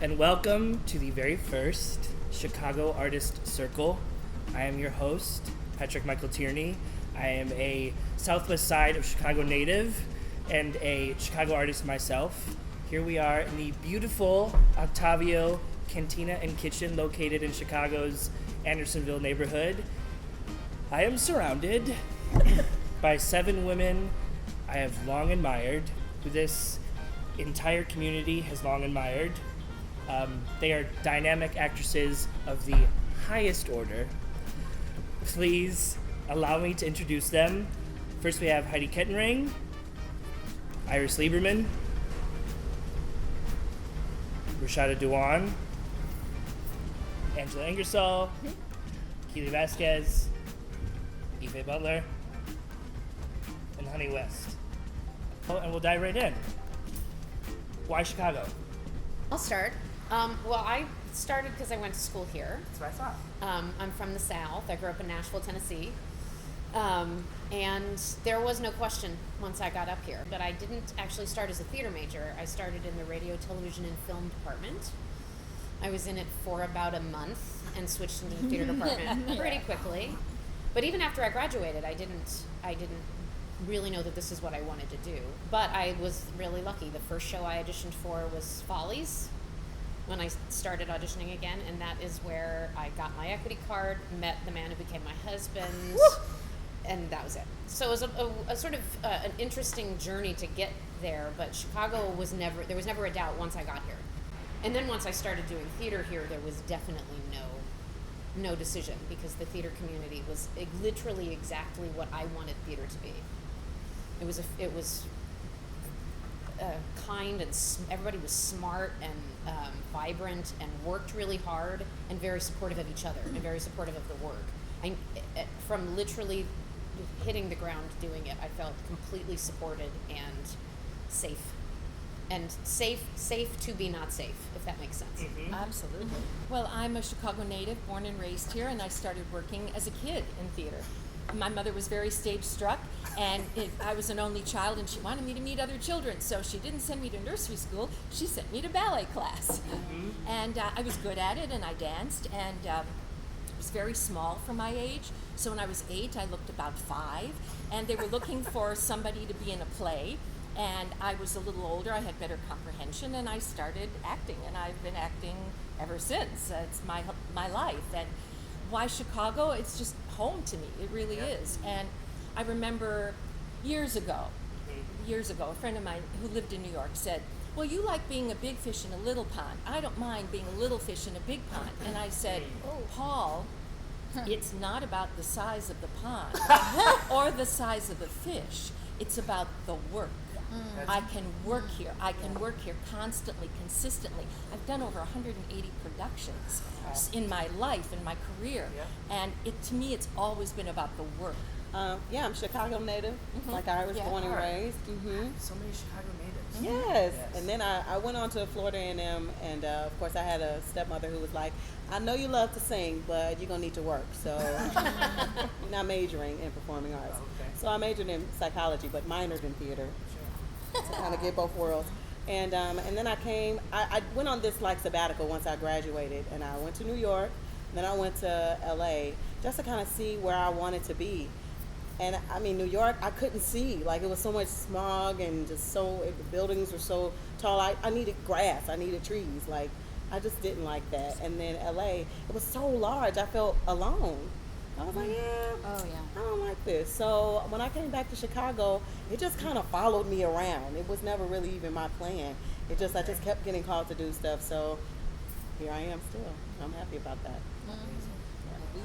and welcome to the very first Chicago Artist Circle. I am your host, Patrick Michael Tierney. I am a Southwest Side of Chicago native and a Chicago artist myself. Here we are in the beautiful Octavio Cantina and Kitchen located in Chicago's Andersonville neighborhood. I am surrounded by 7 women I have long admired, who this entire community has long admired. They are dynamic actresses of the highest order. Please allow me to introduce them. First we have Heidi Kettenring, Iris Lieberman, Rashada Dawan, Angela Ingersoll, Keely Vasquez, Faye Butler, and Honey West. Oh, and we'll dive right in. Why Chicago? I'll start. Well, I started because I went to school here. That's what I thought. I'm from the South. I grew up in Nashville, Tennessee. And there was no question once I got up here. But I didn't actually start as a theater major. I started in the radio, television, and film department. I was in it for about a month and switched into the theater department pretty quickly. But even after I graduated, I didn't really know that this is what I wanted to do. But I was really lucky. The first show I auditioned for was Follies when I started auditioning again, and that is where I got my equity card, met the man who became my husband, and that was it. So it was a sort of an interesting journey to get there, but Chicago there was never a doubt once I got here. And then once I started doing theater here, there was definitely no decision, because the theater community was literally exactly what I wanted theater to be. It was kind, and everybody was smart and vibrant and worked really hard and very supportive of each other and very supportive of the work. From literally hitting the ground doing it, I felt completely supported and safe. And safe to be not safe, if that makes sense. Mm-hmm. Absolutely. Well, I'm a Chicago native, born and raised here, and I started working as a kid in theater. My mother was very stage struck, and I was an only child, and she wanted me to meet other children, so she didn't send me to nursery school, she sent me to ballet class. Mm-hmm. And I was good at it, and I danced, and I was very small for my age, so when I was 8, I looked about 5, and they were looking for somebody to be in a play. And I was a little older, I had better comprehension, and I started acting, and I've been acting ever since. It's my life. And why Chicago? It's just home to me. It really is. And I remember years ago, a friend of mine who lived in New York said, well, you like being a big fish in a little pond. I don't mind being a little fish in a big pond. And I said, Paul, it's not about the size of the pond or the size of the fish. It's about the work. I can work here. I can work here constantly, consistently. I've done over 180 productions in my life, in my career. And to me, it's always been about the work. I'm Chicago native, like I was born and raised. Mm-hmm. So many Chicago natives. Yes. And then I went on to Florida A&M, and of course I had a stepmother who was like, I know you love to sing, but you're going to need to work. So you're not majoring in performing arts. Okay. So I majored in psychology, but minored in theater. To kind of get both worlds. And then I went on this like sabbatical once I graduated, and I went to New York, then I went to LA just to kind of see where I wanted to be. And I mean, New York, I couldn't see, like it was so much smog and just the buildings were so tall. I needed grass, I needed trees, like I just didn't like that. And then LA, it was so large, I felt alone. I was like, I don't like this. So when I came back to Chicago, it just kind of followed me around. It was never really even my plan. I just kept getting called to do stuff. So here I am still. I'm happy about that.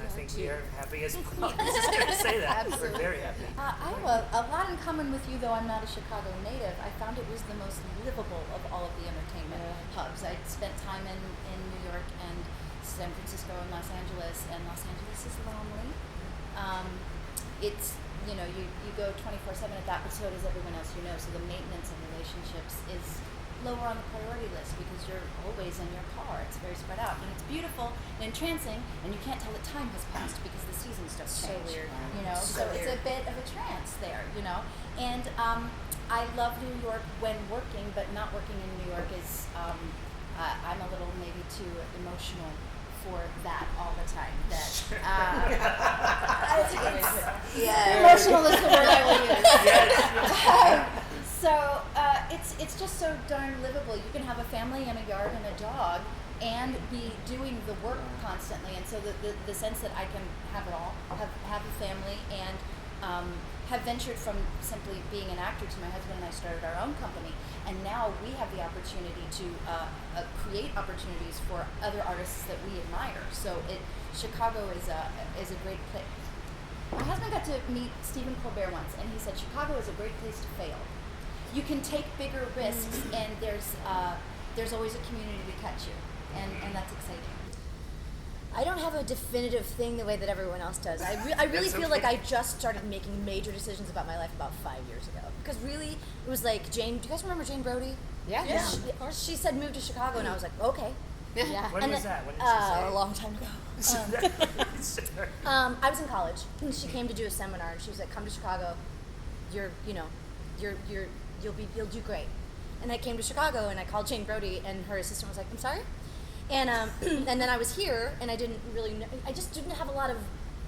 I think we are happy as well. I was just going to say that. We're very happy. I have a lot in common with you, though I'm not a Chicago native. I found it was the most livable of all of the entertainment hubs. I spent time in New York and San Francisco and Los Angeles, and Los Angeles is lonely. It's, you go 24/7 at that, but so does everyone else you know. So the maintenance of relationships is lower on the priority list because you're always in your car. It's very spread out, and it's beautiful and entrancing, and you can't tell that time has passed because the seasons don't change. So weird. So it's a bit of a trance there, And I love New York when working, but not working in New York is I'm a little maybe too emotional for that all the time. Emotional is the word I will use. So it's just so darn livable. You can have a family and a yard and a dog and be doing the work constantly. And so the sense that I can have it all, have a family, and have ventured from simply being an actor to my husband and I started our own company. And now we have the opportunity to create opportunities for other artists that we admire. So Chicago is a great place. My husband got to meet Stephen Colbert once, and he said Chicago is a great place to fail. You can take bigger risks, and there's always a community to catch you, and that's exciting. I don't have a definitive thing the way that everyone else does. I really feel like I just started making major decisions about my life about 5 years ago. Because really, it was like Jane. Do you guys remember Jane Brody? Yeah. Of course. She said move to Chicago, and I was like, okay. Yeah. When was that? When did she say? A long time ago. I was in college, and she came to do a seminar, and she was like, "Come to Chicago. You'll do great." And I came to Chicago, and I called Jane Brody, and her assistant was like, "I'm sorry." And and then I was here, and I didn't really know, I just didn't have a lot of,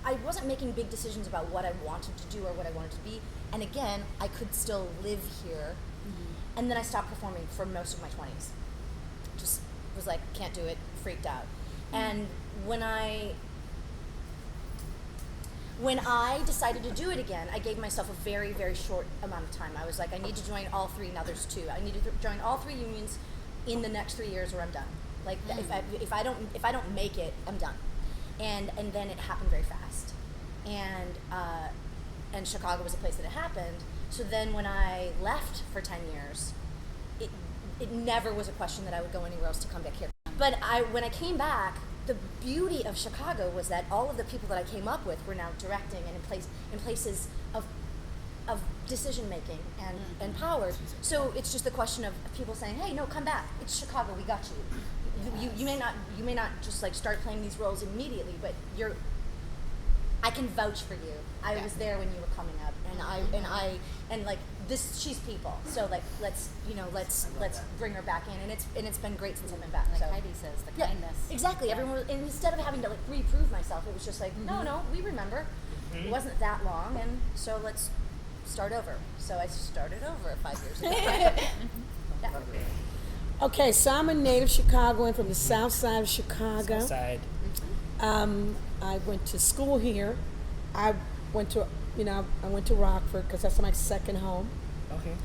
I wasn't making big decisions about what I wanted to do or what I wanted to be. And again, I could still live here. Mm-hmm. And then I stopped performing for most of my 20s. Just was like, can't do it, freaked out. Mm-hmm. And when I decided to do it again, I gave myself a very, very short amount of time. I was like, I need to join all three, now there's two. I need to join all three unions in the next 3 years or I'm done. Like if I don't make it, I'm done. And then it happened very fast. And Chicago was a place that it happened. So then when I left for 10 years, it never was a question that I would go anywhere else to come back here. But when I came back, the beauty of Chicago was that all of the people that I came up with were now directing and in places of decision making and power. So it's just the question of people saying, "Hey, no, come back. It's Chicago. We got you. You may not just like start playing these roles immediately, but I can vouch for you. I was there when you were coming up, and like this. She's people. So like let's bring her back in, and it's been great since I've been back. Like so. Heidi says, the kindness. Exactly. Yeah. Everyone, and instead of having to like reprove myself, it was just like no, we remember. It wasn't that long, and so let's start over. So I started over 5 years ago. Yeah. Okay, so I'm a native Chicagoan from the south side of Chicago. South side. I went to school here. I went to Rockford because that's my second home. Okay.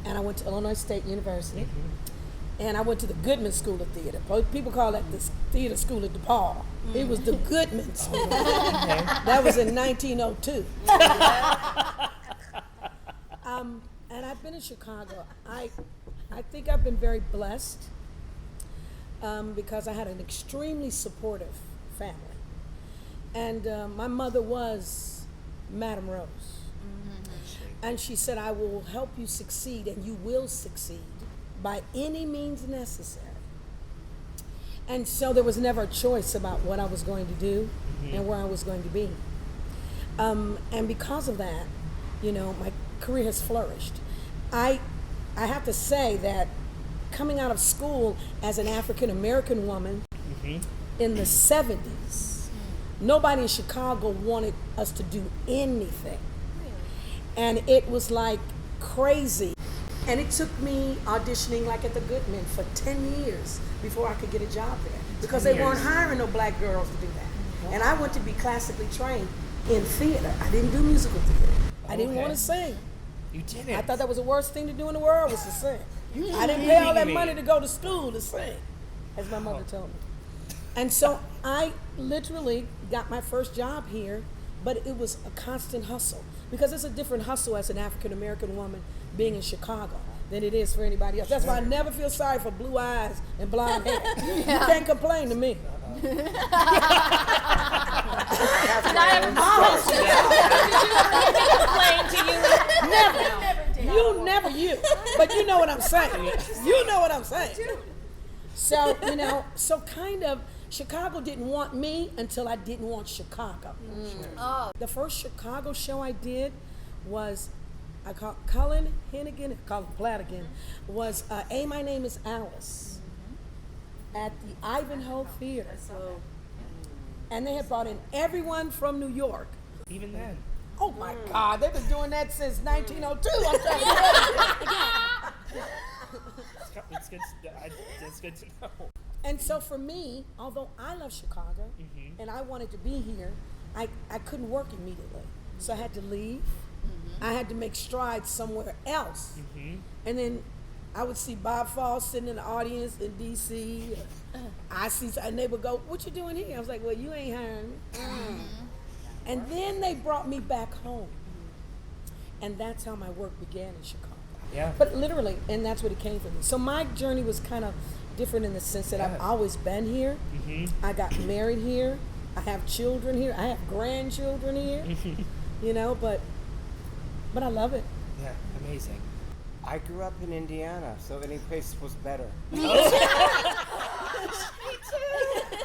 And I went to Illinois State University. And I went to the Goodman School of Theater. People call that the theater school at DePaul. It was the Goodman School. That was in 1902. And I've been in Chicago. I think I've been very blessed because I had an extremely supportive family. And my mother was Madame Rose. And she said, I will help you succeed, and you will succeed by any means necessary. And so there was never a choice about what I was going to do and where I was going to be. And because of that, my career has flourished. I have to say that coming out of school as an African American woman in the 70s, nobody in Chicago wanted us to do anything. And it was like crazy. And it took me auditioning like at the Goodman for 10 years before I could get a job there because they weren't hiring no black girls to do that. And I went to be classically trained in theater. I didn't do musical theater. I didn't want to sing. You didn't? I thought that was the worst thing to do in the world was to sing. I didn't pay all that money to go to school to sing, as my mother told me. And so I literally got my first job here, but it was a constant hustle because it's a different hustle as an African American woman being in Chicago than it is for anybody else. That's why I never feel sorry for blue eyes and blonde hair. You can't complain to me. Not every complain to you. Never you. But you know what I'm saying. You know what I'm saying. So, so kind of Chicago didn't want me until I didn't want Chicago. The first Chicago show I did was, I called Cullen Hennigan, called Flanagan, was My Name is Alice. at the Ivanhoe Theater. And they had brought in everyone from New York. Even then. Oh my God, they've been doing that since 1902. I'm trying to It's good to know. And so for me, although I love Chicago and I wanted to be here, I couldn't work immediately. So I had to leave. I had to make strides somewhere else. And then I would see Bob Fall sitting in the audience in D.C. And they would go, "What you doing here?" I was like, "Well, you ain't hiring me." And then they brought me back home. And that's how my work began in Chicago. Yeah. But literally, and that's what it came from me. So my journey was kind of different in the sense that I've always been here. I got married here. I have children here. I have grandchildren here. You know, but I love it. Yeah, amazing. I grew up in Indiana, so any place was better. Me too.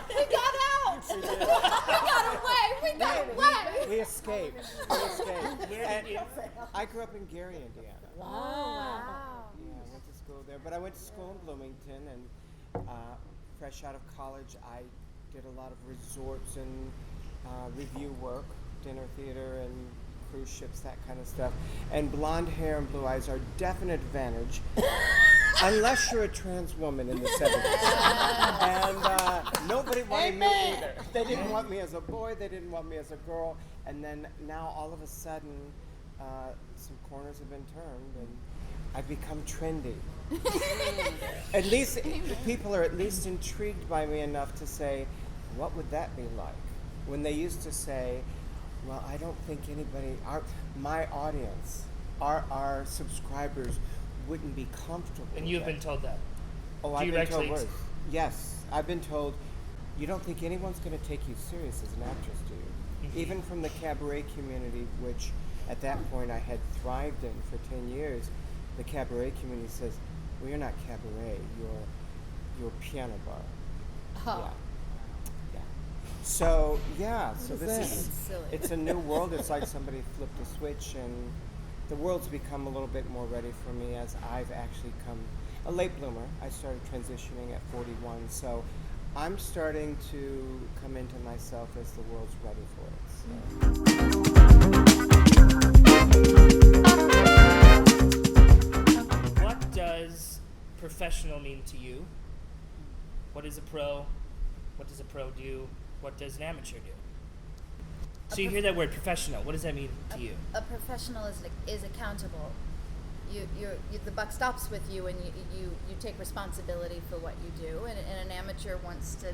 We got out. We did. We got away. We escaped. And I grew up in Gary, Indiana. Wow. Yeah, I went to school there. But I went to school in Bloomington, and fresh out of college, I did a lot of resorts and review work, dinner theater, and cruise ships, that kind of stuff. And blonde hair and blue eyes are definite advantage, unless you're a trans woman in the 70s. And nobody wanted me either. They didn't want me as a boy, they didn't want me as a girl. And then now all of a sudden, some corners have been turned and I've become trendy. At least people are at least intrigued by me enough to say, what would that be like? When they used to say, well, I don't think anybody, my audience, our subscribers wouldn't be comfortable. And you've been told that. Oh, I've been told worse. Yes, I've been told, you don't think anyone's going to take you serious as an actress, do you? Even from the cabaret community, which at that point I had thrived in for 10 years, the cabaret community says, well, you're not cabaret, you're piano bar. Oh. Yeah. So this that? is, it's a new world. It's like somebody flipped a switch and the world's become a little bit more ready for me as I've actually come a late bloomer. I started transitioning at 41, so I'm starting to come into myself as the world's ready for it. So. What does professional mean to you? What is a pro? What does a pro do? What does an amateur do? So you hear that word professional. What does that mean to you? A professional is accountable. You the buck stops with you, and you take responsibility for what you do. And an amateur wants to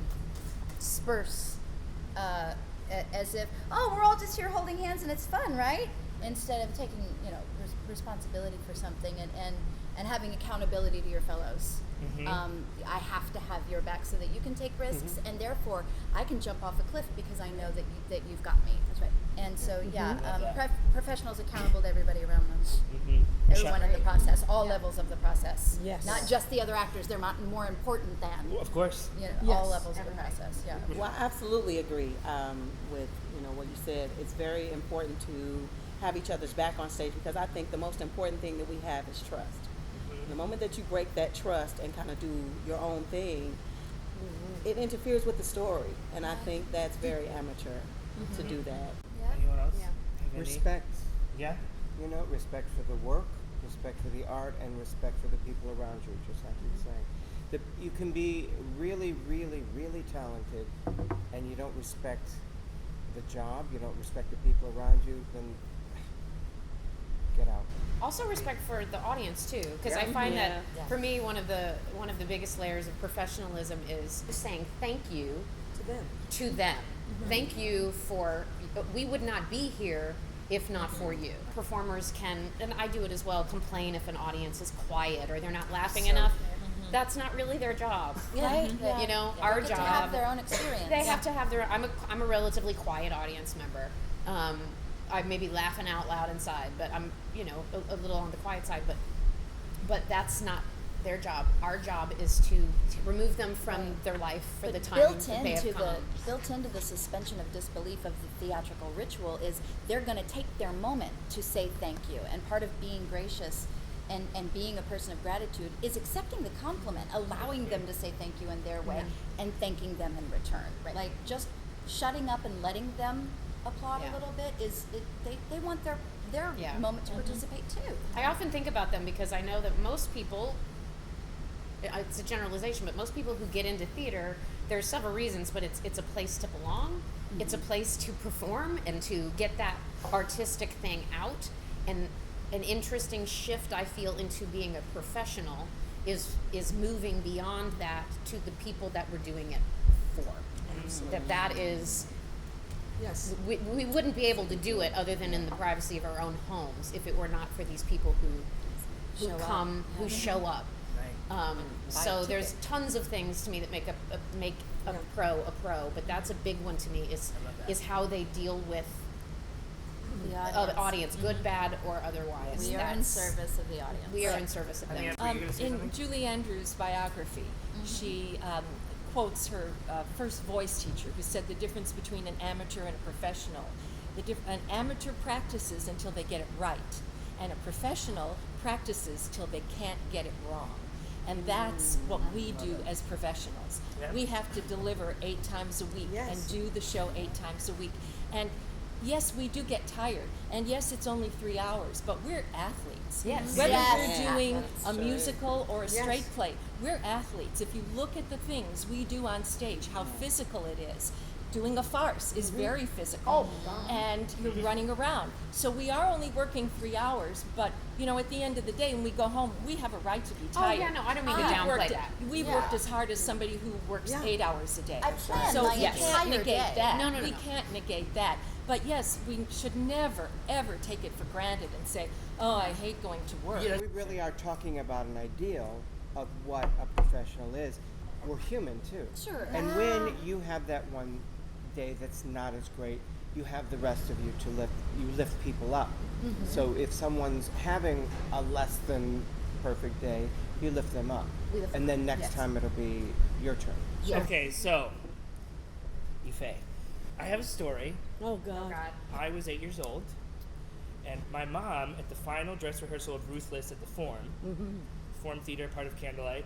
disperse as if, oh, we're all just here holding hands and it's fun, right? Instead of taking responsibility for something and having accountability to your fellows. I have to have your back so that you can take risks, and therefore I can jump off a cliff because I know that you've got me. That's right. And so professionals accountable to everybody around them. Everyone in the process, all levels of the process. Yes. Not just the other actors. They're not more important than. Of course. All levels of the process. Yeah. Well, I absolutely agree with what you said. It's very important to have each other's back on stage because I think the most important thing that we have is trust. The moment that you break that trust and kind of do your own thing, it interferes with the story, and I think that's very amateur to do that. Anyone else? Yeah. Have any? Respect. Yeah? Respect for the work, respect for the art, and respect for the people around you, just like you were saying. You can be really, really, really talented, and you don't respect the job, you don't respect the people around you, then get out. Also respect for the audience too, because I find that for me one of the biggest layers of professionalism is saying thank you to them. Thank you for, we would not be here if not for you. Performers can, and I do it as well, complain if an audience is quiet or they're not laughing enough. That's not really their job, Right? Our They job. get to have their own experience. They have to have their. I'm a relatively quiet audience member. I may be laughing out loud inside, but I'm a little on the quiet side. But that's not their job. Our job is to remove them from their life for the time that they have come. Built into the suspension of disbelief of the theatrical ritual is they're going to take their moment to say thank you. And part of being gracious and being a person of gratitude is accepting the compliment, allowing them to say thank you in their way, and thanking them in return. Right. Like just shutting up and letting them applaud a little bit they want their moment to participate too. I often think about them because I know that most people, it's a generalization, but most people who get into theater, there's several reasons, but it's a place to belong. It's a place to perform and to get that artistic thing out. And an interesting shift I feel into being a professional is moving beyond that to the people that we're doing it for. That is, Yes. we wouldn't be able to do it other than in the privacy of our own homes if it were not for these people who show up. So there's tons of things to me that make a pro, but that's a big one to me is how they deal with The the audience, good, bad, or otherwise. We are in service of the audience. We are in service of them. In Julie Andrews' biography, she quotes her first voice teacher, who said the difference between an amateur and a professional. An amateur practices until they get it right, and a professional practices till they can't get it wrong. And that's what we do as professionals. Yeah. We have to deliver 8 times a week and do the show 8 times a week. And yes, we do get tired. And yes, it's only 3 hours, but we're athletes. Yes. Whether Yes. we're doing a Sure. musical or a straight play, we're athletes. If you look at the things we do on stage, how physical it is. Doing a farce is very physical. And you're running around. So we are only working 3 hours, but at the end of the day, when we go home, we have a right to be tired. Oh, yeah, no, I don't mean to downplay that. We've worked as hard as somebody who works 8 hours a day. I plan So my we can't entire negate day. that. No. We can't negate that. But yes, we should never, ever take it for granted and say, oh, I hate going to work. We really are talking about an ideal of what a professional is. We're human too. Sure. And when you have that one day that's not as great, you have the rest of you to lift people up. So if someone's having a less than perfect day, you lift them up. And then next time it'll be your turn. Okay, so, Faye, I have a story. Oh God. I was 8 years old, and my mom, at the final dress rehearsal of Ruthless at the Forum Theater, part of Candlelight,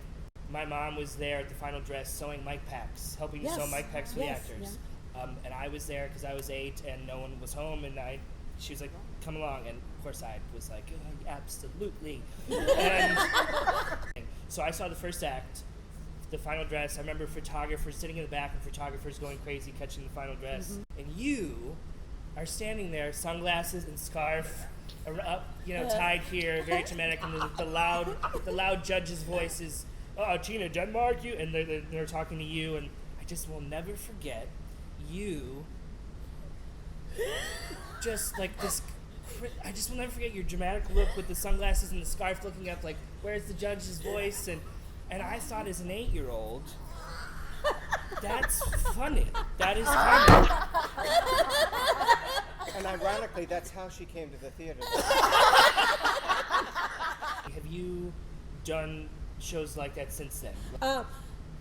my mom was there at the final dress sewing mic packs, helping to sew mic packs for the actors. And I was there because I was 8 and no one was home, and she was like, come along, and of course I was like, oh, absolutely. And so I saw the first act, the final dress. I remember photographers sitting in the back and photographers going crazy catching the final dress. And you are standing there, sunglasses and scarf up, tied here, very dramatic, and the loud judge's voice is, oh, Tina Denmark, you, and they're talking to you, and I just will never forget you just like this. I just will never forget your dramatic look with the sunglasses and the scarf, looking up like, where's the judge's voice? And I thought, as an 8-year-old, that's funny. That is funny. And ironically, that's how she came to the theater. Have you done shows like that since then?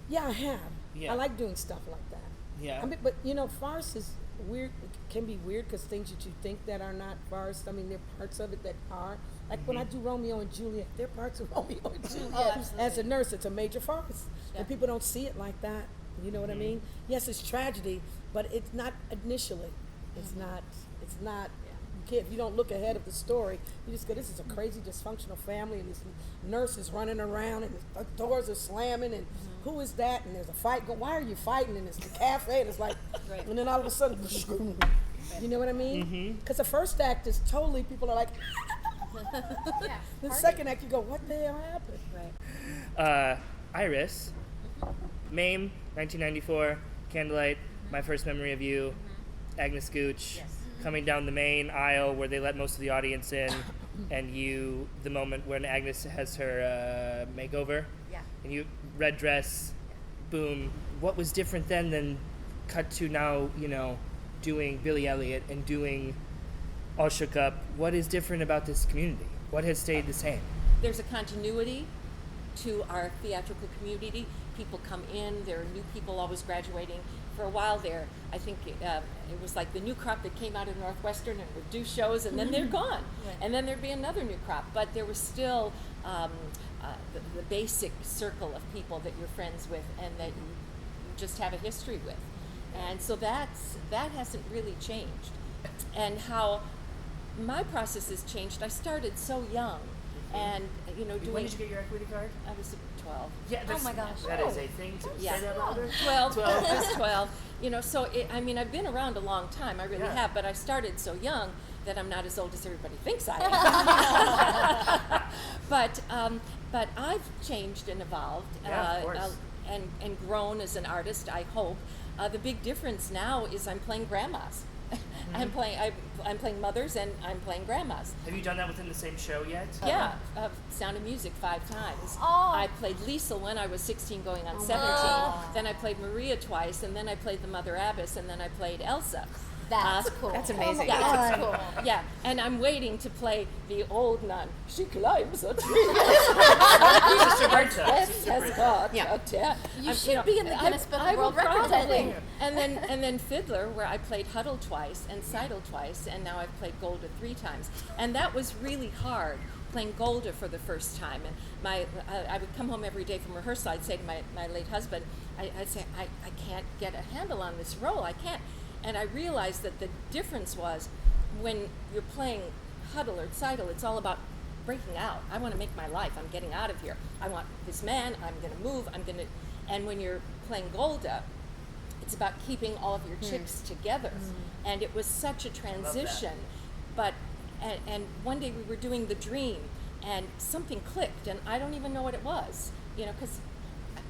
Yeah, I have. Yeah. I like doing stuff like that. Yeah. I mean, but farce is weird. It can be weird because things that you think that are not farce. I mean, there are parts of it that are. Like when I do Romeo and Juliet, there are parts of Romeo and Juliet. As a nurse, it's a major farce, and people don't see it like that. You know what I mean? Yes, it's tragedy, but it's not initially. It's not. It's not. If you don't look ahead of the story, you just go, this is a crazy dysfunctional family, and this nurse is running around, and the doors are slamming, and who is that? And there's a fight going. Why are you fighting? And it's the cafe, and it's like, and then all of a sudden, you know what I mean? Because the first act is totally, people are like, the second act, you go, what the hell happened? Iris, MAME, 1994, Candlelight, my first memory of you, Agnes Gooch. Coming down the main aisle where they let most of the audience in, and the moment when Agnes has her makeover, and you, red dress, boom. What was different then than cut to now, doing Billy Elliot and doing All Shook Up? What is different about this community? What has stayed the same? There's a continuity to our theatrical community. people come in. There are new people always graduating. For a while there, I think it was like the new crop that came out of Northwestern and would do shows, and then they're gone. Right. And then there'd be another new crop. But there was still the basic circle of people that you're friends with and that you just have a history with. And so that hasn't really changed. And how my process has changed, I started so young. And, When did you get your equity card? I was 12. Yeah, Oh my gosh. That is a thing to Yeah. say that louder. 12. I was 12. So I've been around a long time. I really Yeah. have. But I started so young that I'm not as old as everybody thinks I am. But I've changed and evolved. Yeah, of course. And grown as an artist, I hope. The big difference now is I'm playing grandmas. I'm playing mothers and I'm playing grandmas. Have you done that within the same show yet? Yeah, Sound of Music 5 times. Oh. I played Lisa when I was 16 going on 17. Then I played Maria twice, and then I played the Mother Abbess, and then I played Elsa. That's cool. That's amazing. Oh my Yeah. God. Yeah, and I'm waiting to play the old nun. She climbs a tree. Sister Bertha. Has got Yeah. a tail. You should be in the Guinness Book of I will World Records, I probably. think. And then Fiddler, where I played Huddle twice and Seidel twice, and now I've played Golda 3 times. And that was really hard, playing Golda for the first time. And I would come home every day from rehearsal. I'd say to my late husband, I'd say, I can't get a handle on this role. I can't. And I realized that the difference was when you're playing Huddle or Seidel, it's all about breaking out. I want to make my life. I'm getting out of here. I want this man. I'm going to move. And when you're playing Golda, it's about keeping all of your chicks together. And it was such a transition. But and one day we were doing The Dream, and something clicked, and I don't even know what it was. Because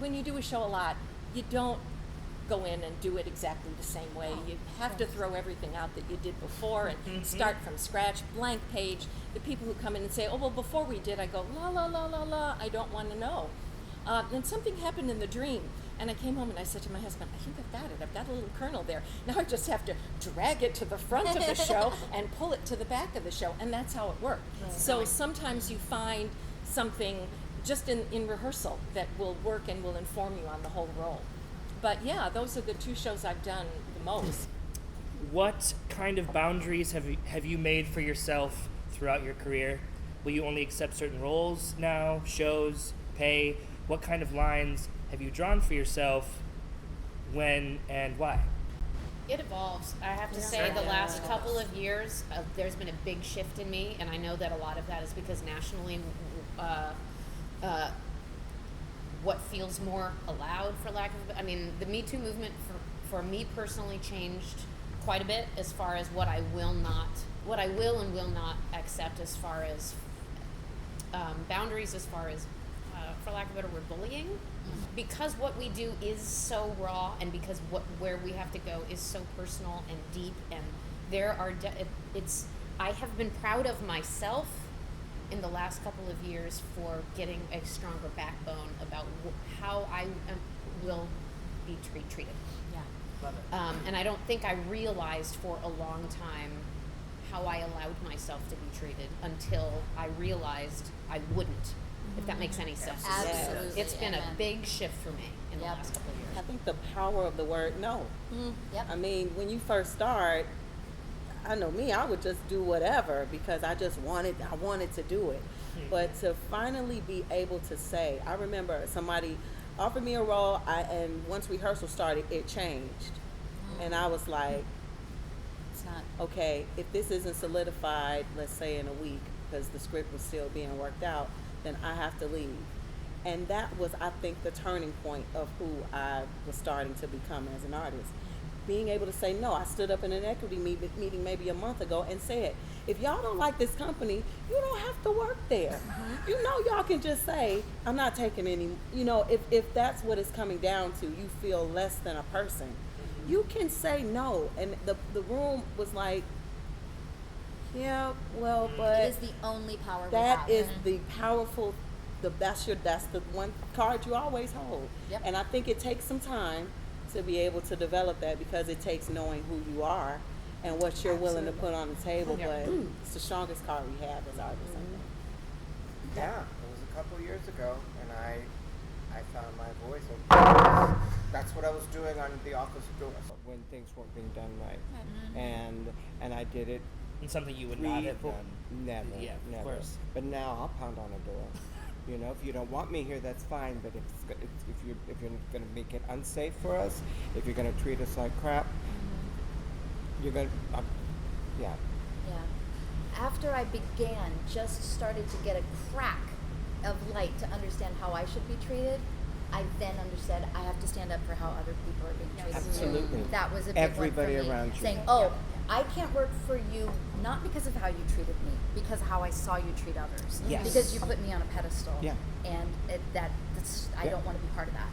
when you do a show a lot, you don't go in and do it exactly the same way. You have to throw everything out that you did before and start from scratch, blank page. The people who come in and say, oh, well, before we did, I go, la, la, la, la, la, I don't want to know. Then something happened in The Dream, and I came home and I said to my husband, I think I've got it. I've got a little kernel there. Now I just have to drag it to the front of the show and pull it to the back of the show, and that's how it worked. So sometimes you find something just in rehearsal that will work and will inform you on the whole role. But yeah, those are the 2 shows I've done the most. What kind of boundaries have you made for yourself throughout your career? Will you only accept certain roles now, shows, pay? What kind of lines have you drawn for yourself, when and why? It evolves. I have to say, the last couple of years, there's been a big shift in me, and I know that a lot of that is because nationally, what feels more allowed, for lack of, the Me Too movement for me personally changed quite a bit as far as what I will and will not accept as far as boundaries, as far as, for lack of a better word, bullying. Because what we do is so raw, and because where we have to go is so personal and deep, and there are I have been proud of myself in the last couple of years for getting a stronger backbone about how I will be treated. Yeah. Love it. And I don't think I realized for a long time how I allowed myself to be treated until I realized I wouldn't, if that makes any sense. Absolutely. It's been a Amen. big shift for me in the Yep. last couple of years. I think the power of the word no. Yep. I mean, when you first start, I know me, I would just do whatever because I wanted to do it. But to finally be able to say, I remember somebody offered me a role, and once rehearsal started, it changed. And I was like, It's not. okay, if this isn't solidified, let's say in a week, because the script was still being worked out, then I have to leave. And that was, I think, the turning point of who I was starting to become as an artist. Being able to say no. I stood up in an equity meeting maybe a month ago and said, if y'all don't like this company, you don't have to work there. You know, y'all can just say, I'm not taking any, if that's what it's coming down to, you feel less than a person. You can say no. And the room was like, yeah, well, but It is the only power we that have. is the powerful, that's the one card you always hold. Yep. And I think it takes some time to be able to develop that, because it takes knowing who you are and what you're willing to put on the table. Yeah. But it's the strongest card we have as artists. I think. Yeah, it was a couple years ago, and I I found my voice. And that's what I was doing on the office door when things weren't being done right. And I did it. And something you would not have done. Never. Yeah, of never. course. But now I'll pound on a door. You know, if you don't want me here, that's fine. But if you're going to make it unsafe for us, if you're going to treat us like crap, you're going to, yeah. Yeah. After I just started to get a crack of light to understand how I should be treated, I then understood I have to stand up for how other people are being treated. Absolutely. That was a big Everybody one for me. around you. Saying, I can't work for you not because of how you treated me, because of how I saw you treat others. Yes. Because you put me on a pedestal. Yeah. And I don't want to be part of that.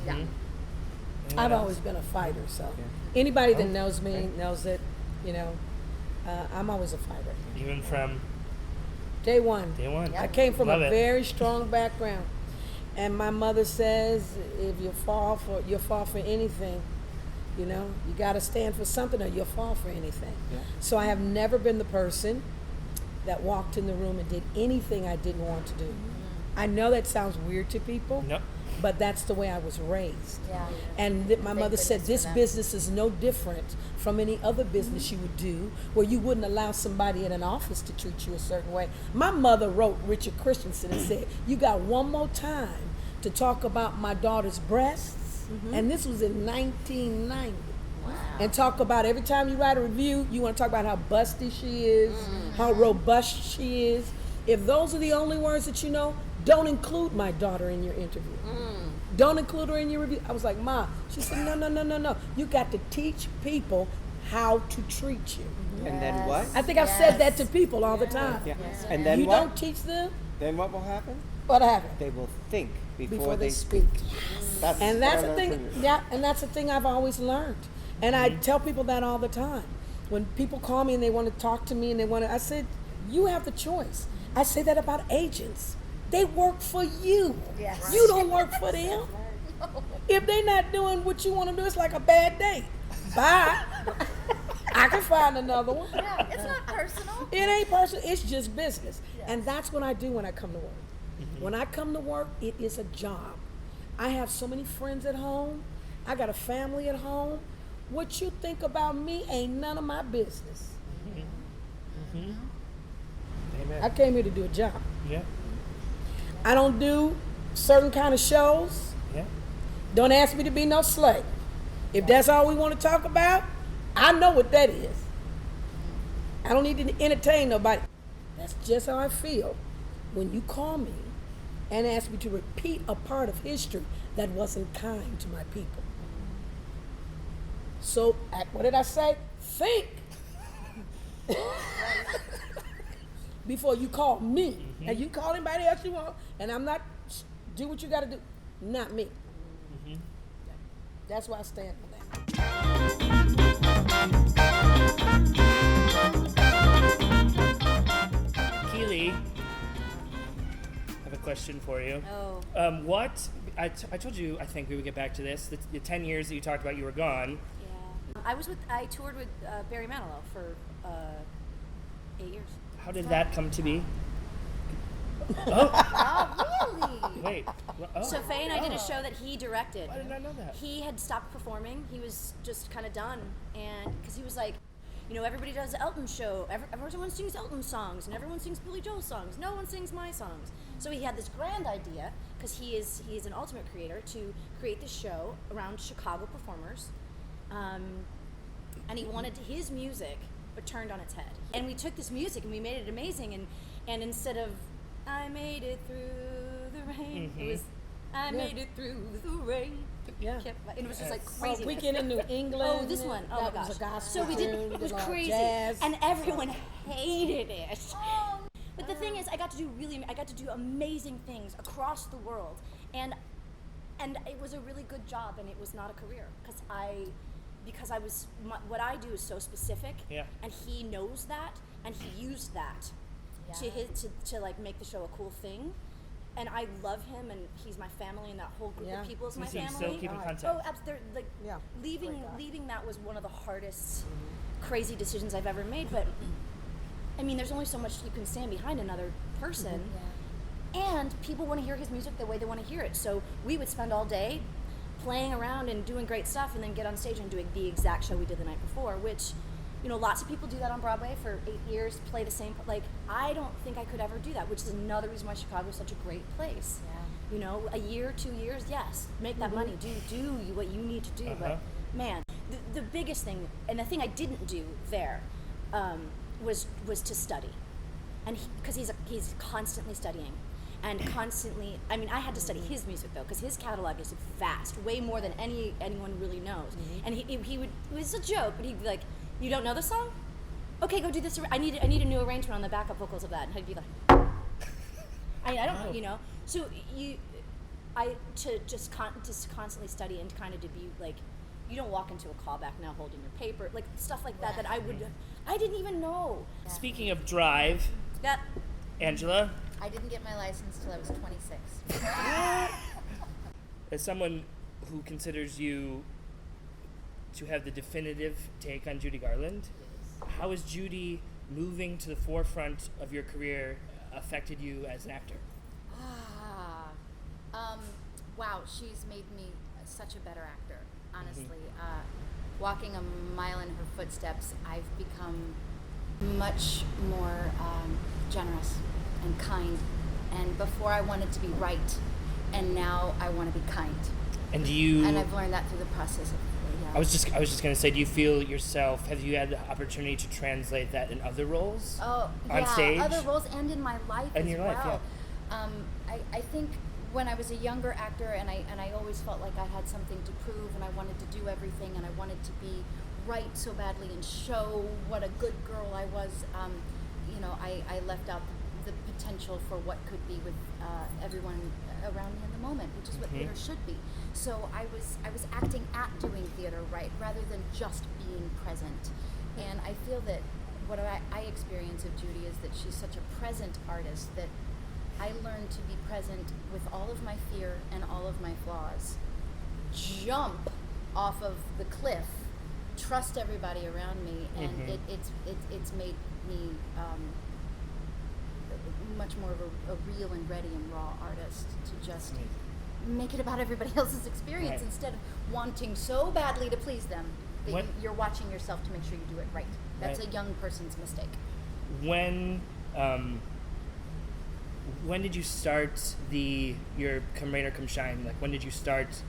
Yeah. Yeah. I've always been a fighter, so anybody that knows me knows that, you know, I'm always a fighter. Even from Day one. day one. I came from Love a it. very strong background, and my mother says if you fall for anything, you know, you got to stand for something or you'll fall for anything. Yeah. So I have never been the person that walked in the room and did anything I didn't want to do. I know that sounds weird to people, Nope. but that's the way I was raised. Yeah. And my mother said goodness this for that. business is no different from any other business you would do where you wouldn't allow somebody in an office to treat you a certain way. My mother wrote Richard Christensen and said, you got one more time to talk about my daughter's breasts. And this was in 1990. Wow. And talk about every time you write a review, you want to talk about how busty she is, how robust she is. If those are the only words that you know, don't include my daughter in your interview. Don't include her in your review. I was like, Ma. She said, no. You got to teach people how to treat you. And then what? I think I've said that to people all the time. Yeah. And then You what? don't teach them, Then what will happen? what happened? They will think Before they speak. That's And what that's I the learned thing. from you. Yeah, and that's the thing I've always learned. And I tell people that all the time. When people call me and they want to talk to me and I said, you have the choice. I say that about agents. They work for you. Yes. You don't work for them. If they're not doing what you want to do, it's like a bad date. Bye. I can find another one. Yeah, it's not personal. It ain't personal. It's just business. And that's what I do when I come to work. When I come to work, it is a job. I have so many friends at home. I got a family at home. What you think about me ain't none of my business. Amen. I came here to do a job. Yeah. I don't do certain kind of shows. Yeah. Don't ask me to be no slave. If that's all we want to talk about, I know what that is. I don't need to entertain nobody. That's just how I feel when you call me and ask me to repeat a part of history that wasn't kind to my people. So, what did I say? Think before you call me. And you call anybody else you want, and I'm not, do what you got to do. Not me. That's why I stand for that. Keely, I have a question for you. Oh. I told you, I think we would get back to this. The 10 years that you talked about you were gone. Yeah. I toured with Barry Manilow for 8 years. How did that come to be? Oh, really? Wait. Oh. So Faye and I did a show that he directed. I did not know that. He had stopped performing. He was just kind of done, and because he was like, you know, everybody does the Elton show. Everyone sings Elton songs, and everyone sings Billy Joel songs. No one sings my songs. So he had this grand idea, because he is an ultimate creator, to create this show around Chicago performers, and he wanted his music, but turned on its head. And we took this music and we made it amazing, and instead of I made it through the rain, it was I made it through the rain. Yeah. And it was just like crazy. Weekend in New England. Oh, this one. Oh that my gosh. was a gospel So we did. tune, It was a lot of crazy, jazz. and everyone hated it. But the thing is, I got to do amazing things across the world, and it was a really good job, and it was not a career because what I do is so specific, and he knows that, and he used that to like make the show a cool thing. And I love him, and he's my family, and that whole group of people is my So you family. still keep in contact? Oh, absolutely. Like leaving that was one of the hardest, crazy decisions I've ever made. But I mean, there's only so much you can stand behind another person, And people want to hear his music the way they want to hear it. So we would spend all day playing around and doing great stuff and then get on stage and doing the exact show we did the night before, which, you know, lots of people do that on Broadway for 8 years, play the same, like, I don't think I could ever do that, which is another reason why Chicago is such a great place. Yeah. You know, a year, 2 years, yes, make that money, do what you need to do, but man, the biggest thing, and the thing I didn't do there, was to study. And because he's constantly studying. And constantly, I mean, I had to study his music though, because his catalog is vast, way more than anyone really knows. And he would, it was a joke, but he'd be like, "You don't know the song? Okay, go do this. I need a new arrangement on the backup vocals of that." And I'd be like, I don't know, you know. So just constantly study and kind of to be like, you don't walk into a callback now holding your paper, like stuff like that that I didn't even know. Speaking of drive, Angela. I didn't get my license till I was 26. As someone who considers you to have the definitive take on Judy Garland, how has Judy moving to the forefront of your career affected you as an actor? Wow, she's made me such a better actor, honestly. Walking a mile in her footsteps, I've become much more generous and kind. And before I wanted to be right, and now I want to be kind. And and I've learned that through the process of I was just going to say, do you feel yourself, have you had the opportunity to translate that in other roles? Oh, on stage? Other roles and in my life as your well. Life, I think when I was a younger actor and I always felt like I had something to prove and I wanted to do everything and I wanted to be right so badly and show what a good girl I was, you know, I left out the potential for what could be with everyone around me in the moment, which is what theater should be. So I was acting at doing theater right rather than just being present. And I feel that what I experience of Judy is that she's such a present artist that I learned to be present with all of my fear and all of my flaws. Jump off of the cliff, trust everybody around me, and it's made me much more of a real and ready and raw artist to just make it about everybody else's experience instead of wanting so badly to please them that you're watching yourself to make sure you do it right. That's a young person's mistake. When did you start your Come Rain or Come Shine? Like, when did you start?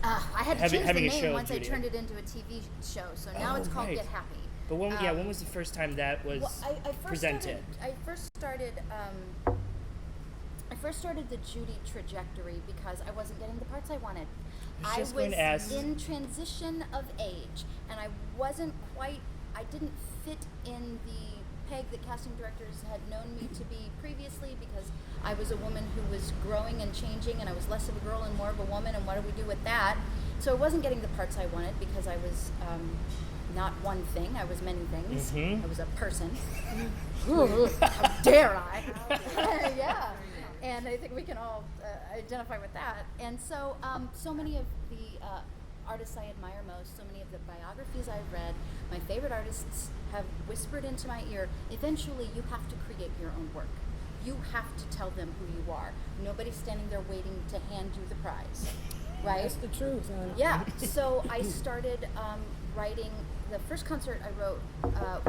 I had to change the name once Judy. I turned it into a TV show, so now it's called Get Happy. But when was the first time that was presented? I first started the Judy trajectory because I wasn't getting the parts I wanted. I was in transition of age, and I didn't fit in the peg that casting directors had known me to be previously because I was a woman who was growing and changing, and I was less of a girl and more of a woman, and what do we do with that? So I wasn't getting the parts I wanted because I was not one thing, I was many things. I was a person. How dare I? Yeah. And I think we can all identify with that. And so, so many of the artists I admire most, so many of the biographies I've read, my favorite artists have whispered into my ear, eventually you have to create your own work. You have to tell them who you are. Nobody's standing there waiting to hand you the prize, right? That's the truth. Yeah. So I started writing. The first concert I wrote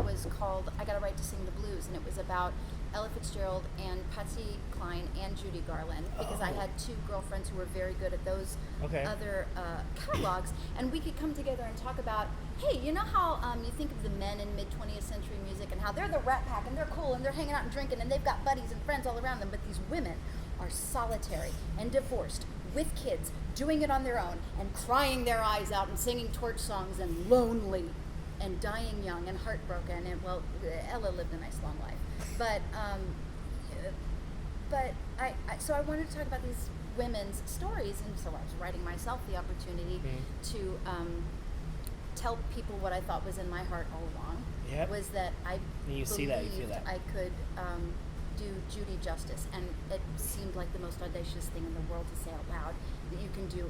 was called I Got a Right to Sing the Blues, and it was about Ella Fitzgerald and Patsy Cline and Judy Garland, because I had two girlfriends who were very good at those other catalogs, and we could come together and talk about, hey, you know how you think of the men in mid-20th century music and how they're the Rat Pack and they're cool and they're hanging out and drinking and they've got buddies and friends all around them, but these women are solitary and divorced with kids, doing it on their own and crying their eyes out and singing torch songs and lonely and dying young and heartbroken. And well, Ella lived a nice long life. But so I wanted to talk about these women's stories, and so I was writing myself the opportunity to tell people what I thought was in my heart all along. Was that I believed I could do Judy justice, and it seemed like the most audacious thing in the world to say out loud, that you can do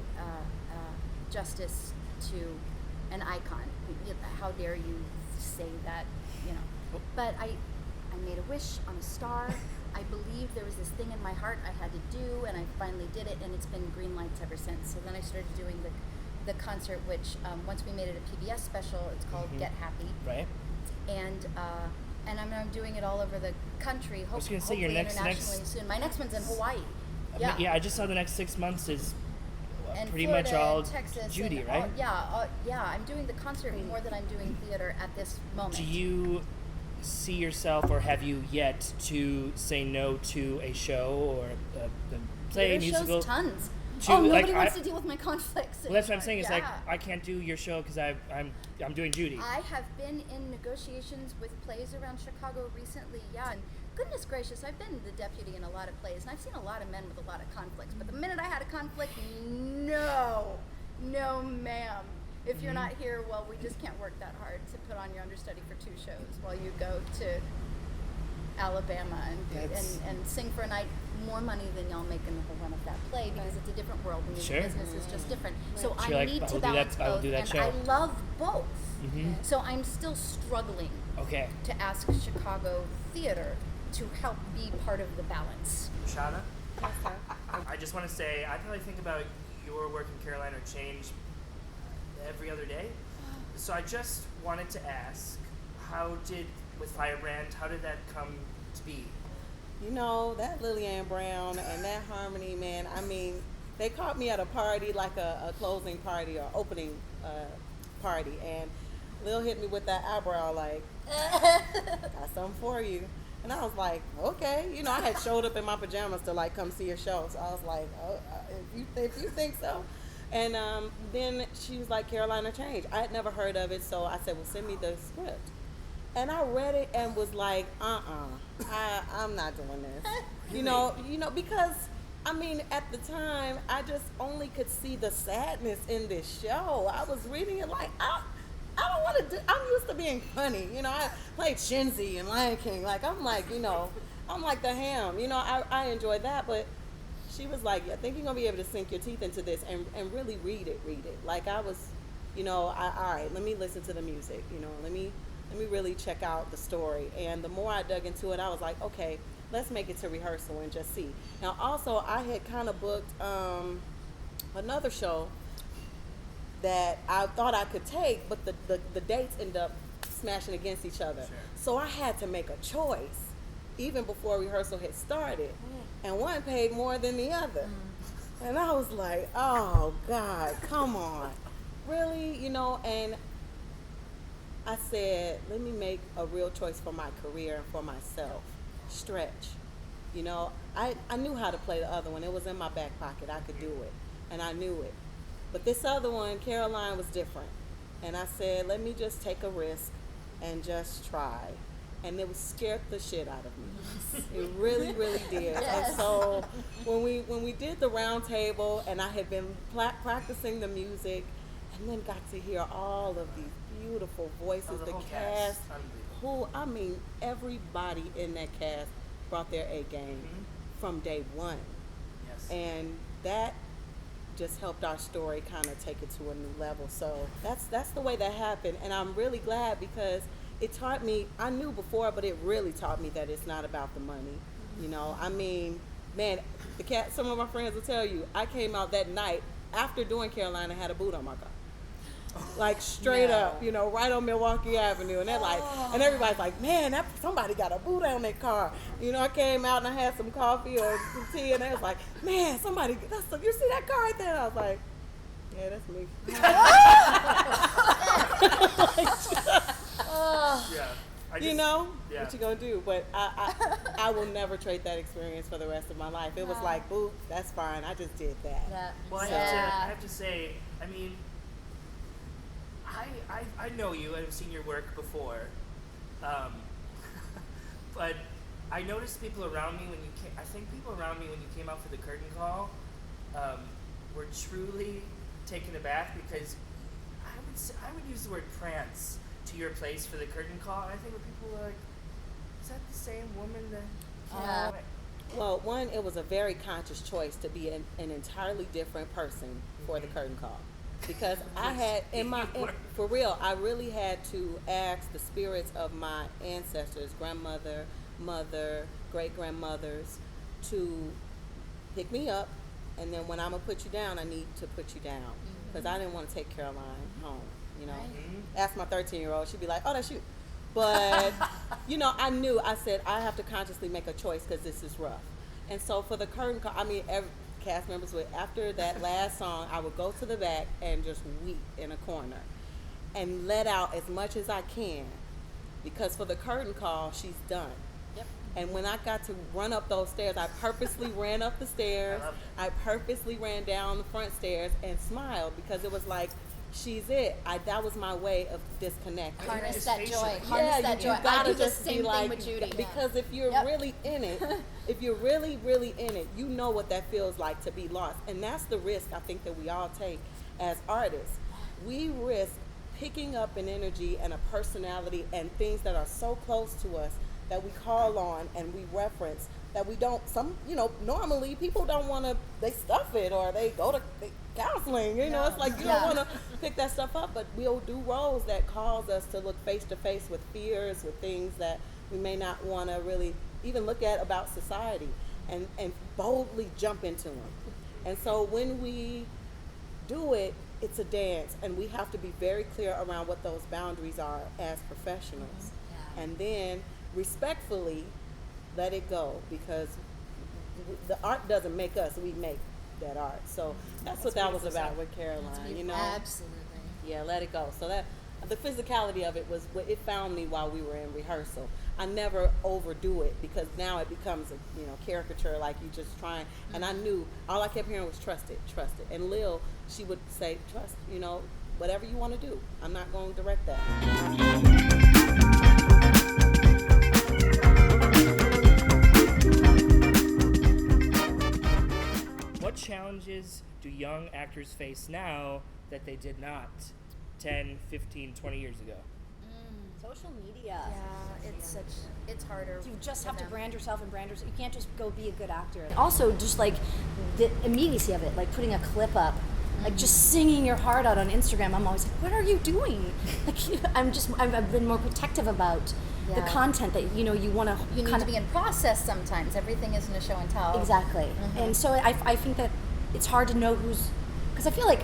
justice to an icon. How dare you say that, you know? But I made a wish on a star. I believed there was this thing in my heart I had to do, and I finally did it, and it's been green lights ever since. So then I started doing the concert, which once we made it a PBS special, it's called Get Happy. Right. And I'm doing it all over the country. I was going to say your internationally next soon. My next one's in Hawaii. Yeah, I just saw the next 6 months is And pretty Florida, much all Texas, Judy, and right? Yeah. I'm doing the concert more than I'm doing theater at this moment. Do you see yourself, or have you yet to say no to a show or a play, Theater musical? shows tons. To, Nobody wants to deal with my conflicts. Well, that's what I'm saying. It's Yeah. like I can't do your show because I'm doing Judy. I have been in negotiations with plays around Chicago recently, and goodness gracious, I've been the deputy in a lot of plays, and I've seen a lot of men with a lot of conflicts. But the minute I had a conflict, no, ma'am. If you're not here, well, we just can't work that hard to put on your understudy for 2 shows while you go to Alabama and sing for a night, more money than y'all make in the whole run of that play, because it's a different world. The music business is just different. So So I you're like, need I to will do that- balance I will both, do that and show. I love both. So I'm still struggling Okay. to ask Chicago theater to help be part of the balance. Rashada? I just want to say, I probably think about your work in Carolina change every other day. So I just wanted to ask, with Firebrand, how did that come to be? You know, that Lillian Brown and that Harmony, man, I mean, they caught me at a party, like a closing party or opening party, and Lil hit me with that eyebrow like, got something for you. And I was like, okay. You know, I had showed up in my pajamas to like come see your show. So I was like, oh, if you think so. And then she was like, Carolina Change. I had never heard of it, so I said, well, send me the script. And I read it and was like, I'm not doing this. You know, because I mean, at the time, I just only could see the sadness in this show. I was reading it like, I don't want to do. I'm used to being funny. You know, I played Shinzi and Lion King. Like, I'm like, you know, I'm like the Ham. You know, I enjoy that, but she was like, I think you're gonna be able to sink your teeth into this and really read it. Like I was, you know, all right, let me listen to the music. You know, let me really check out the story. And the more I dug into it, I was like, okay, let's make it to rehearsal and just see. Now, also, I had kind of booked another show that I thought I could take, but the dates ended up smashing against each other. Sure. So I had to make a choice even before rehearsal had started. And one paid more than the other. And I was like, oh, God, come on. Really? You know, and I said, let me make a real choice for my career and for myself. Stretch. You know, I knew how to play the other one. It was in my back pocket. I could do it. And I knew it. But this other one, Caroline, was different. And I said, let me just take a risk and just try. And it scared the shit out of me. It really, really did. Yes. And so when we did the round table, and I had been practicing the music, and then got to hear all of these beautiful voices, the cast, I mean, everybody in that cast brought their A game from day one. Yes. And that just helped our story kind of take it to a new level. So that's the way that happened. And I'm really glad, because it taught me, I knew before, but it really taught me that it's not about the money. You know, I mean, man, some of my friends will tell you, I came out that night after doing Carolina, had a boot on my car. Like straight up, you know, right on Milwaukee Avenue. And they're like, and everybody's like, man, somebody got a boot on their car. You know, I came out and I had some coffee or some tea, and they was like, man, you see that car right there? And I was like, yeah, that's me. You know, what you gonna do? But I will never trade that experience for the rest of my life. It was like, boo, that's fine. I just did that. Yeah. Well, I have to say, I mean, I know you. I've seen your work before, but I noticed people around me when you came. I think people around me when you came out for the curtain call were truly taken aback, because I would use the word prance to your place for the curtain call, and I think when people were like, "Is that the same woman that?" Well, one, it was a very conscious choice to be an entirely different person for the curtain call. Because I had, for real, I really had to ask the spirits of my ancestors, grandmother, mother, great-grandmothers to pick me up, and then when I'm going to put you down, I need to put you down. Because I didn't want to take Caroline home, you know. Ask my 13-year-old, she'd be like, oh, that's you. But, you know, I said, I have to consciously make a choice because this is rough. And so for the curtain call, every cast members would, after that last song, I would go to the back and just weep in a corner and let out as much as I can, because for the curtain call, she's done. Yep. And when I got to run up those stairs, I purposely ran up the stairs. I purposely ran down the front stairs and smiled, because it was like, she's it. That was my way of disconnecting. Harness that joy. You I gotta do the just same be like, thing with Judy. because if you're really in it, if you're really, really in it, you know what that feels like to be lost. And that's the risk I think that we all take as artists. We risk picking up an energy and a personality and things that are so close to us that we call on and we reference, that we don't, normally people don't want to, they stuff it or they go to counseling, you know, it's like you don't want to pick that stuff up, but we'll do roles that cause us to look face to face with fears, with things that we may not want to really even look at about society, and boldly jump into them. And so when we do it, it's a dance, and we have to be very clear around what those boundaries are as professionals. And then respectfully let it go, because the art doesn't make us, we make that art. So that's what that was about with Caroline, you know. Absolutely. Yeah, let it go. So that the physicality of it was what it found me while we were in rehearsal. I never overdo it, because now it becomes a caricature, like you just trying. And I knew all I kept hearing was trust it. And Lil, she would say, trust, whatever you want to do. I'm not going to direct that. What challenges do young actors face now that they did not 10, 15, 20 years ago? Social media. Yeah, it's harder. You just for have to them. brand yourself and brand yourself. You can't just go be a good actor. Also, just like the immediacy of it, like putting a clip up, like just singing your heart out on Instagram. I'm always like, what are you doing? Like, I've been more protective about the content that you want to. You need to be in process sometimes. Everything isn't a show and tell. Exactly. And so I think that it's hard to know who's, because I feel like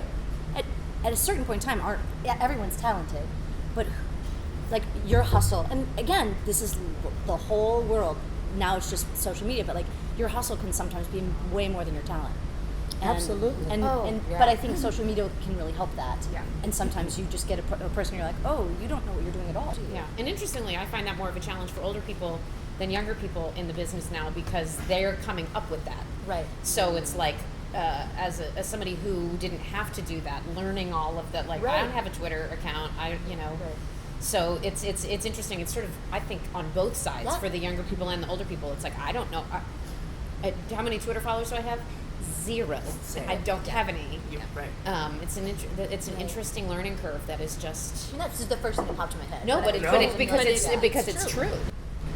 at a certain point in time, everyone's talented, but like your hustle, and again, this is the whole world. Now it's just social media, but like your hustle can sometimes be way more than your talent. Absolutely. But I think social media can really help that. Yeah. And sometimes you just get a person, you're like, oh, you don't know what you're doing at all. Yeah. And interestingly, I find that more of a challenge for older people than younger people in the business now, because they're coming up with that. Right. So it's like, as somebody who didn't have to do that, learning all of that, like I don't have a Twitter account, So it's interesting. It's sort of, I think, on both sides, for the younger people and the older people. It's like, I don't know. How many Twitter followers do I have? 0. I don't have any. Yeah, right. It's an interesting learning curve that is just. That's just the first thing that popped in my head. No, but it's true.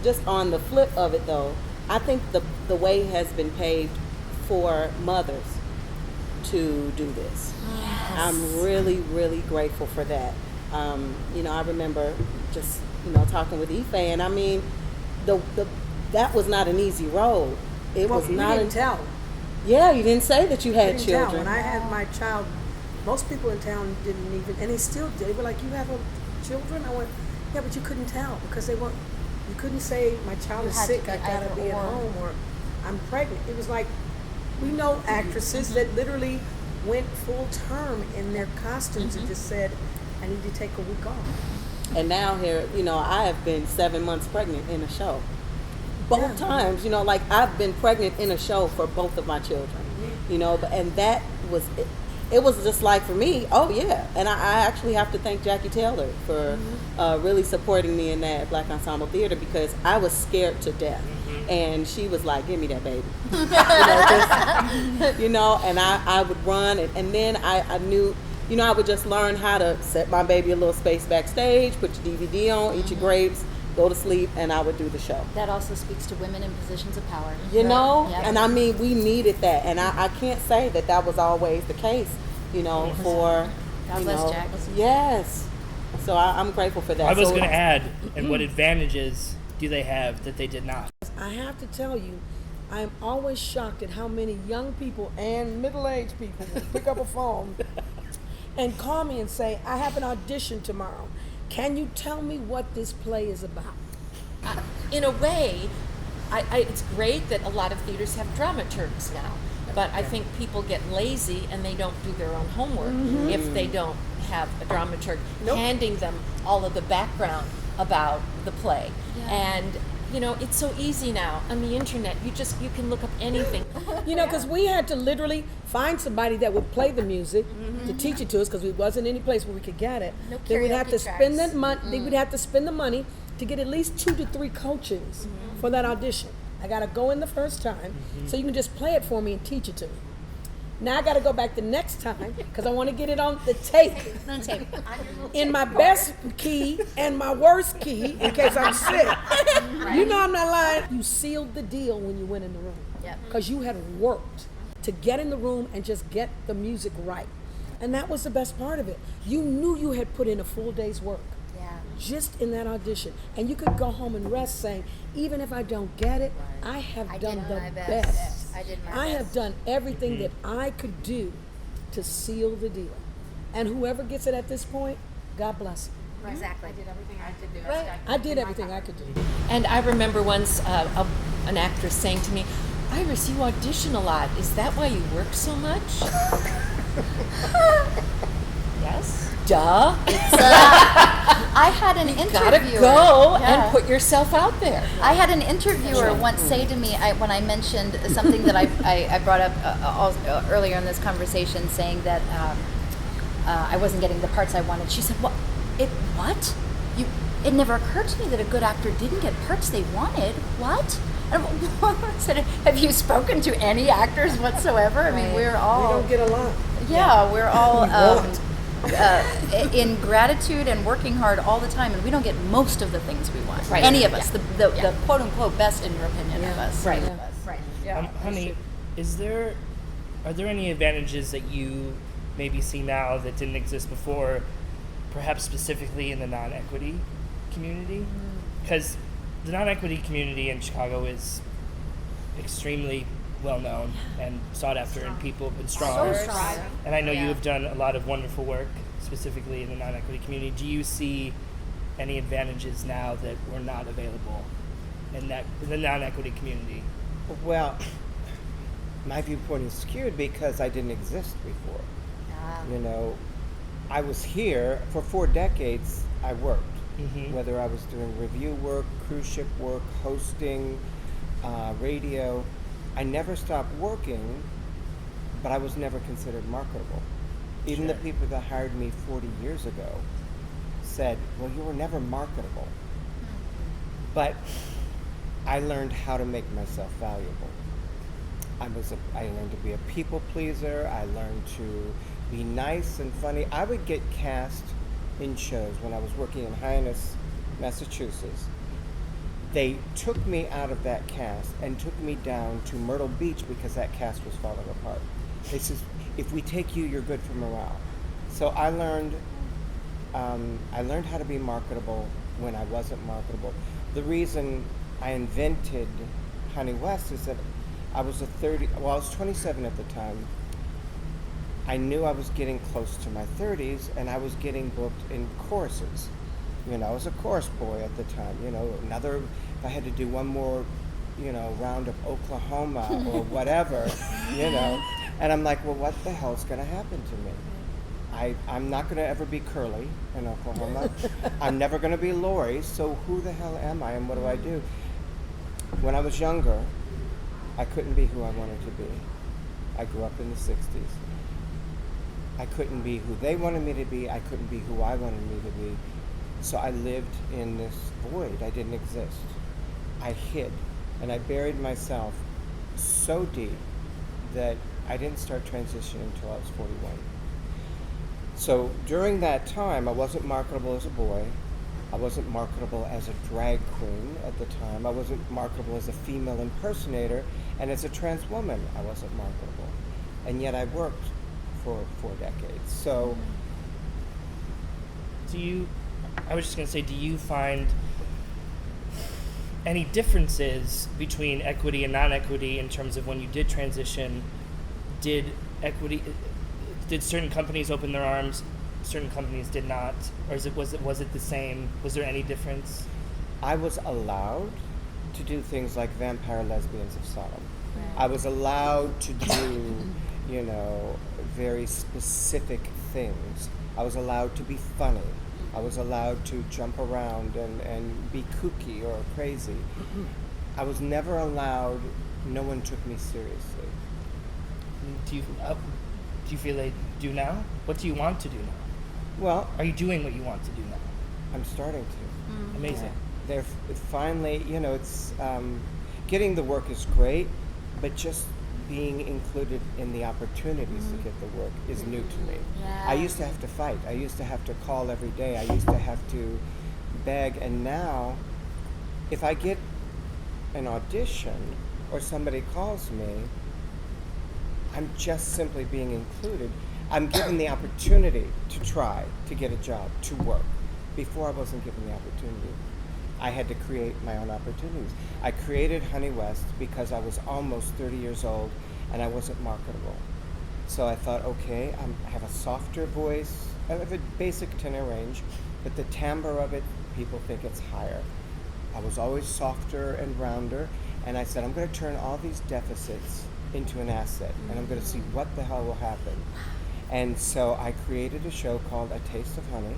Just on the flip of it, though, I think the way has been paved for mothers to do this. Yes. I'm really, really grateful for that. I remember just, talking with Ife, and I mean, that was not an easy road. It was not. You didn't tell. Yeah, you didn't say that you had children. Tell. When I had my child, most people in town didn't even, and they still did. They were like, "You have children?" I went, "Yeah, but you couldn't tell because they weren't. You couldn't say my child is sick. I gotta be at home, or I'm pregnant." It was like, we know actresses that literally went full term in their costumes and just said, I need to take a week off. And now here, I have been 7 months pregnant in a show. Both times, like I've been pregnant in a show for both of my children, and that was, it was just like for me, oh yeah. And I actually have to thank Jackie Taylor for really supporting me in that Black Ensemble Theater, because I was scared to death. And she was like, give me that baby. And I would run, and then I knew, I would just learn how to set my baby a little space backstage, put your DVD on, eat your grapes, go to sleep, and I would do the show. That also speaks to women in positions of power. Yep. And I mean, we needed that. And I can't say that was always the case, for, God bless Jack. Yes. So I'm grateful for that. I was going to add, and what advantages do they have that they did not? I have to tell you, I am always shocked at how many young people and middle-aged people will pick up a phone and call me and say, I have an audition tomorrow. Can you tell me what this play is about? In a way, it's great that a lot of theaters have dramaturgs now, but I think people get lazy and they don't do their own homework if they don't have a dramaturg handing them all of the background about the play. And it's so easy now on the internet. You can look up anything. Because we had to literally find somebody that would play the music to teach it to us, because there wasn't any place where we could get it. No Then we'd have to karaoke spend tracks. that money. They would have to spend the money to get at least 2 to 3 coachings for that audition. I got to go in the first time, so you can just play it for me and teach it to me. Now I got to go back the next time because I want to get it on the tape. On tape. In my best key and my worst key in case I'm sick. You know I'm not lying. You sealed the deal when you went in the room. Yep. Because you had worked to get in the room and just get the music right. And that was the best part of it. You knew you had put in a full day's work. Yeah. Just in that audition. And you could go home and rest saying, even if I don't get it, I have I done did the my best. best. I did my I best. have done everything that I could do to seal the deal. And whoever gets it at this point, God bless them. Exactly. I did everything I did. The Right. best I did everything I could do. And I remember once an actress saying to me, Iris, you audition a lot. Is that why you work so much? Yes. Duh. I had an Gotta interviewer. go Yeah. and put yourself out there. I had an interviewer once say to me, when I mentioned something that I brought up earlier in this conversation, saying that I wasn't getting the parts I wanted. She said, "What? What? It never occurred to me that a good actor didn't get parts they wanted. What?" And I said, "Have you spoken to any actors whatsoever? I mean, we're all We don't get a lot. yeah, we're all won't. in gratitude and working hard all the time, and we don't get most of the things we want. Right. Any of us, the quote unquote best, in your opinion, of us. Right. Of us. Right. Yeah. Honey, are there any advantages that you maybe see now that didn't exist before, perhaps specifically in the non-equity community? Because the non-equity community in Chicago is extremely well known and sought after, and people have been strong. So strong. And I know you have done a lot of wonderful work, specifically in the non-equity community. Do you see any advantages now that were not available in the non-equity community? Well, my viewpoint is skewed because I didn't exist before. You know, I was here for 4 decades. I worked, whether I was doing review work, cruise ship work, hosting, radio. I never stopped working, but I was never considered marketable. Even the people that hired me 40 years ago said, well, you were never marketable. But I learned how to make myself valuable. I learned to be a people pleaser. I learned to be nice and funny. I would get cast in shows when I was working in Hyannis, Massachusetts. They took me out of that cast and took me down to Myrtle Beach because that cast was falling apart. They said, if we take you, you're good for morale. So I learned how to be marketable when I wasn't marketable. The reason I invented Honey West is that I was I was 27 at the time. I knew I was getting close to my 30s, and I was getting booked in choruses. You know, I was a chorus boy at the time. You know, if I had to do one more, round of Oklahoma or whatever, and I'm like, well, what the hell's going to happen to me? I'm not going to ever be Curly in Oklahoma. I'm never going to be Lori, so who the hell am I and what do I do? When I was younger, I couldn't be who I wanted to be. I grew up in the 60s. I couldn't be who they wanted me to be. I couldn't be who I wanted me to be. So I lived in this void. I didn't exist. I hid, and I buried myself so deep that I didn't start transitioning until I was 41. So during that time, I wasn't marketable as a boy. I wasn't marketable as a drag queen at the time. I wasn't marketable as a female impersonator, and as a trans woman, I wasn't marketable. And yet I worked for 4 decades. So I was just going to say, do you find any differences between equity and non-equity in terms of when you did transition? Did certain companies open their arms, certain companies did not, or was it the same? Was there any difference? I was allowed to do things like Vampire Lesbians of Sodom. I was allowed to do, very specific things. I was allowed to be funny. I was allowed to jump around and be kooky or crazy. I was never allowed, no one took me seriously. Do you feel they do now? What do you want to do now? Well, Are you doing what you want to do now? I'm starting to. Amazing. They're finally, it's getting the work is great, but just being included in the opportunities to get the work is new to me. Yeah. I used to have to fight. I used to have to call every day. I used to have to beg. And now, if I get an audition or somebody calls me, I'm just simply being included. I'm given the opportunity to try to get a job, to work. Before I wasn't given the opportunity. I had to create my own opportunities. I created Honey West because I was almost 30 years old and I wasn't marketable. So I thought, okay, I have a softer voice. I have a basic tenor range, but the timbre of it, people think it's higher. I was always softer and rounder, and I said, I'm going to turn all these deficits into an asset, and I'm going to see what the hell will happen. And so I created a show called A Taste of Honey,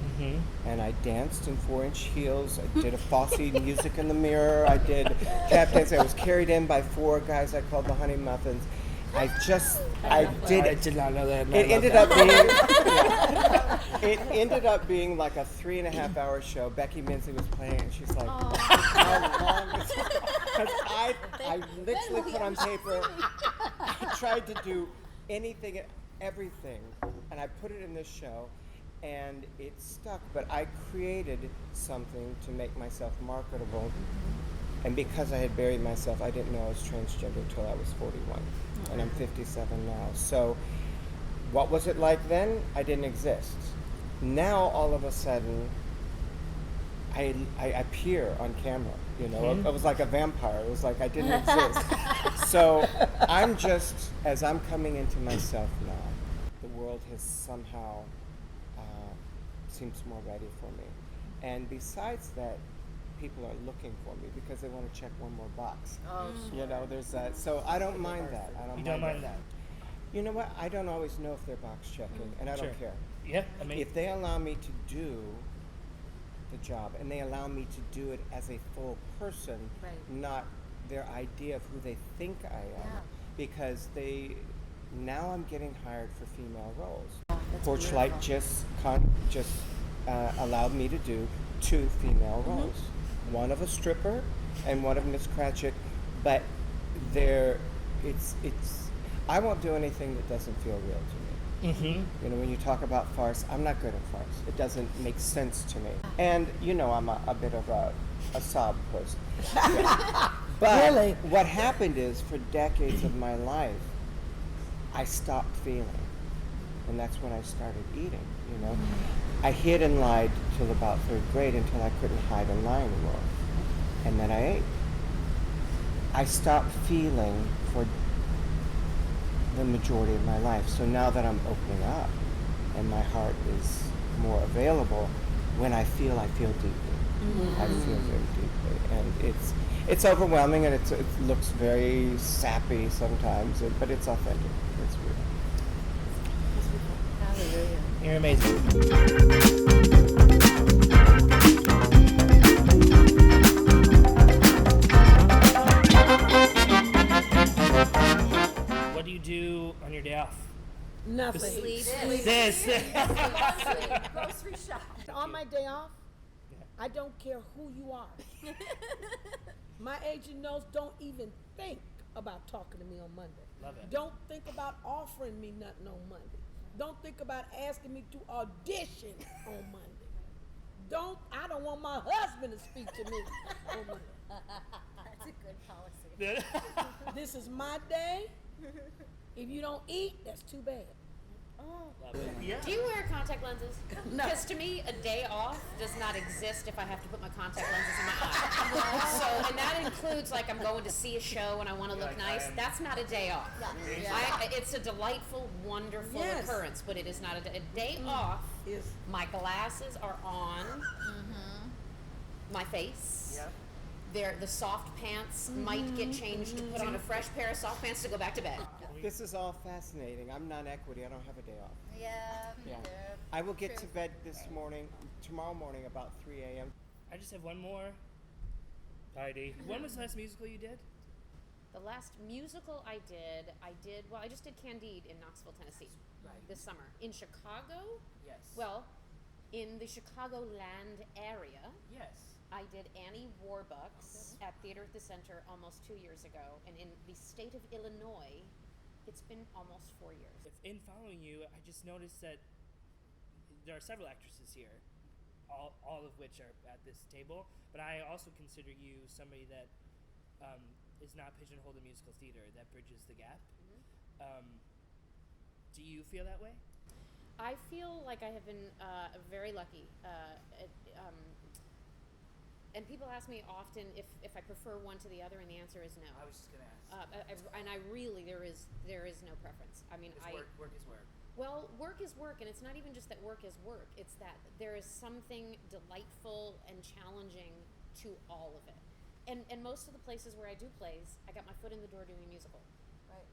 and I danced in 4-inch heels. I did a Fosse music in the mirror. I did tap dance. I was carried in by 4 guys I called the Honey Muffins. I did not know that. It ended up being like a 3.5-hour show. Becky Minzy was playing, and she's like, "How long?" Because I literally put on paper. I tried to do anything and everything, and I put it in this show, and it stuck. But I created something to make myself marketable, and because I had buried myself, I didn't know I was transgender until I was 41, and I'm 57 now. So, what was it like then? I didn't exist. Now, all of a sudden, I appear on camera. I was like a vampire. It was like I didn't exist. So I'm just, as I'm coming into myself now, the world has somehow seems more ready for me. And besides that, people are looking for me because they want to check one more box. There's that. So I don't mind that. You don't mind that? You know what? I don't always know if they're box checking, and I don't care. Yeah, I mean, If they allow me to do the job, and they allow me to do it as a full person, not their idea of who they think I am, because now I'm getting hired for female roles. Porchlight just allowed me to do 2 female roles, one of a stripper and one of Miss Cratchit, but I won't do anything that doesn't feel real to me. When you talk about farce, I'm not good at farce. It doesn't make sense to me. And I'm a bit of a sob person. But Really? What happened is, for decades of my life, I stopped feeling. And that's when I started eating, I hid and lied till about 3rd grade until I couldn't hide and lie anymore. And then I ate. I stopped feeling for the majority of my life. So now that I'm opening up and my heart is more available, when I feel deeply. I feel very deeply. And it's overwhelming, and it looks very sappy sometimes, but it's authentic. It's real. Hallelujah. you're amazing. What do you do on your day off? Nothing. Sleep. This. Grocery shop. On my day off, I don't care who you are. My agent knows, don't even think about talking to me on Monday. Love it. Don't think about offering me nothing on Monday. Don't think about asking me to audition on Monday. I don't want my husband to speak to me on Monday. That's a good policy. This is my day. If you don't eat, that's too bad. Love it. Yeah. Do you wear contact lenses? Because to me, a day off does not exist if I have to put my contact lenses in my eye. So, and that includes like I'm going to see a show and I want to look nice. That's not a day off. It's a delightful, wonderful occurrence, but it is not a day off. Yes. My glasses are on. My face. Yep. The soft pants might get changed to put on a fresh pair of soft pants to go back to bed. This is all fascinating. I'm non-equity. I don't have a day off. Yeah. Yeah. I will get to bed tomorrow morning about 3 a.m. I just have one more. Heidi, when was the last musical you did? The last musical I just did Candide in Knoxville, Tennessee this summer. In Chicago? Yes. Well, in the Chicagoland area, yes. I did Annie Warbucks at Theater at the Center almost 2 years ago. And in the state of Illinois, it's been almost 4 years. In following you, I just noticed that there are several actresses here, all of which are at this table. But I also consider you somebody that is not pigeonholed in musical theater, that bridges the gap. Do you feel that way? I feel like I have been very lucky. And people ask me often if I prefer one to the other, and the answer is no. I was just gonna ask. And I really there is no preference. I mean, work is work. Well, work is work, and it's not even just that work is work. It's that there is something delightful and challenging to all of it. And most of the places where I do plays, I got my foot in the door doing a musical. Right.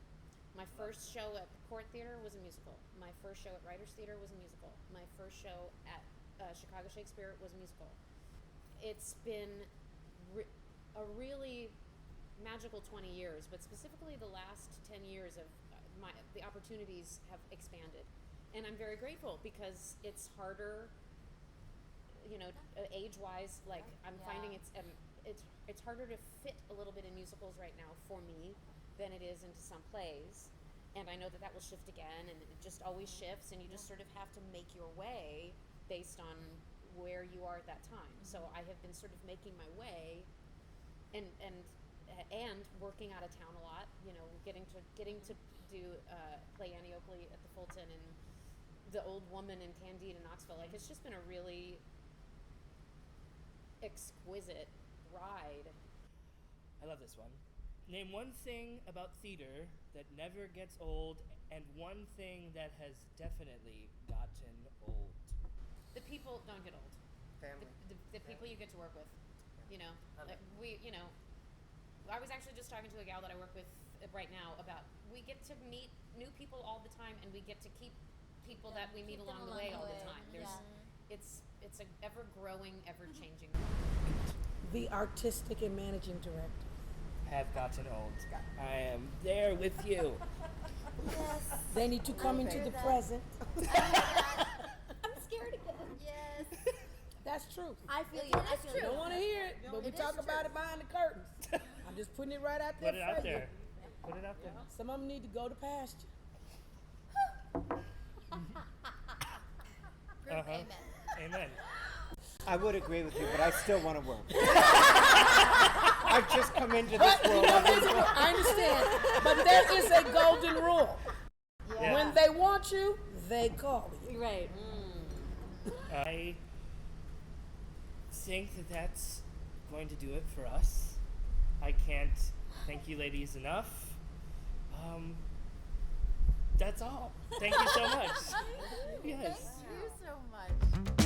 My first show at the Court Theater was a musical. My first show at Writers Theater was a musical. My first show at Chicago Shakespeare was a musical. It's been a really magical 20 years, but specifically the last 10 years of the opportunities have expanded. And I'm very grateful because it's harder, age-wise, like I'm finding it's harder to fit a little bit in musicals right now for me than it is into some plays. And I know that will shift again, and it just always shifts, and you just sort of have to make your way based on where you are at that time. So I have been sort of making my way and working out of town a lot, getting to do play Annie Oakley at the Fulton and the Old Woman in Candide in Knoxville. Like, it's just been a really exquisite ride. I love this one. Name one thing about theater that never gets old, and one thing that has definitely gotten old. The people don't get old. Family. The people you get to work with, I was actually just talking to a gal that I work with right now about we get to meet new people all the time, and we get to keep people that we meet along the way all the time. It's an ever growing, ever changing. The artistic and managing director. Have gotten old. I am there with you. Yes. They need to come into the present. I'm scared again. Yes. That's true. I feel you. That's I feel true. I don't want to hear it, but we It talk is about true. it behind the curtains. I'm just putting it right out there. Put it out for there. you. Put it out there. Some of them need to go to pasture. Amen. Amen. I would agree with you, but I still want to work. I've just come into this world. I understand, but there is a golden rule. Yeah. When they want you, they call you. Right. I think that that's going to do it for us. I can't thank you ladies enough. That's all. Thank you so much. Yes. Thank you so much.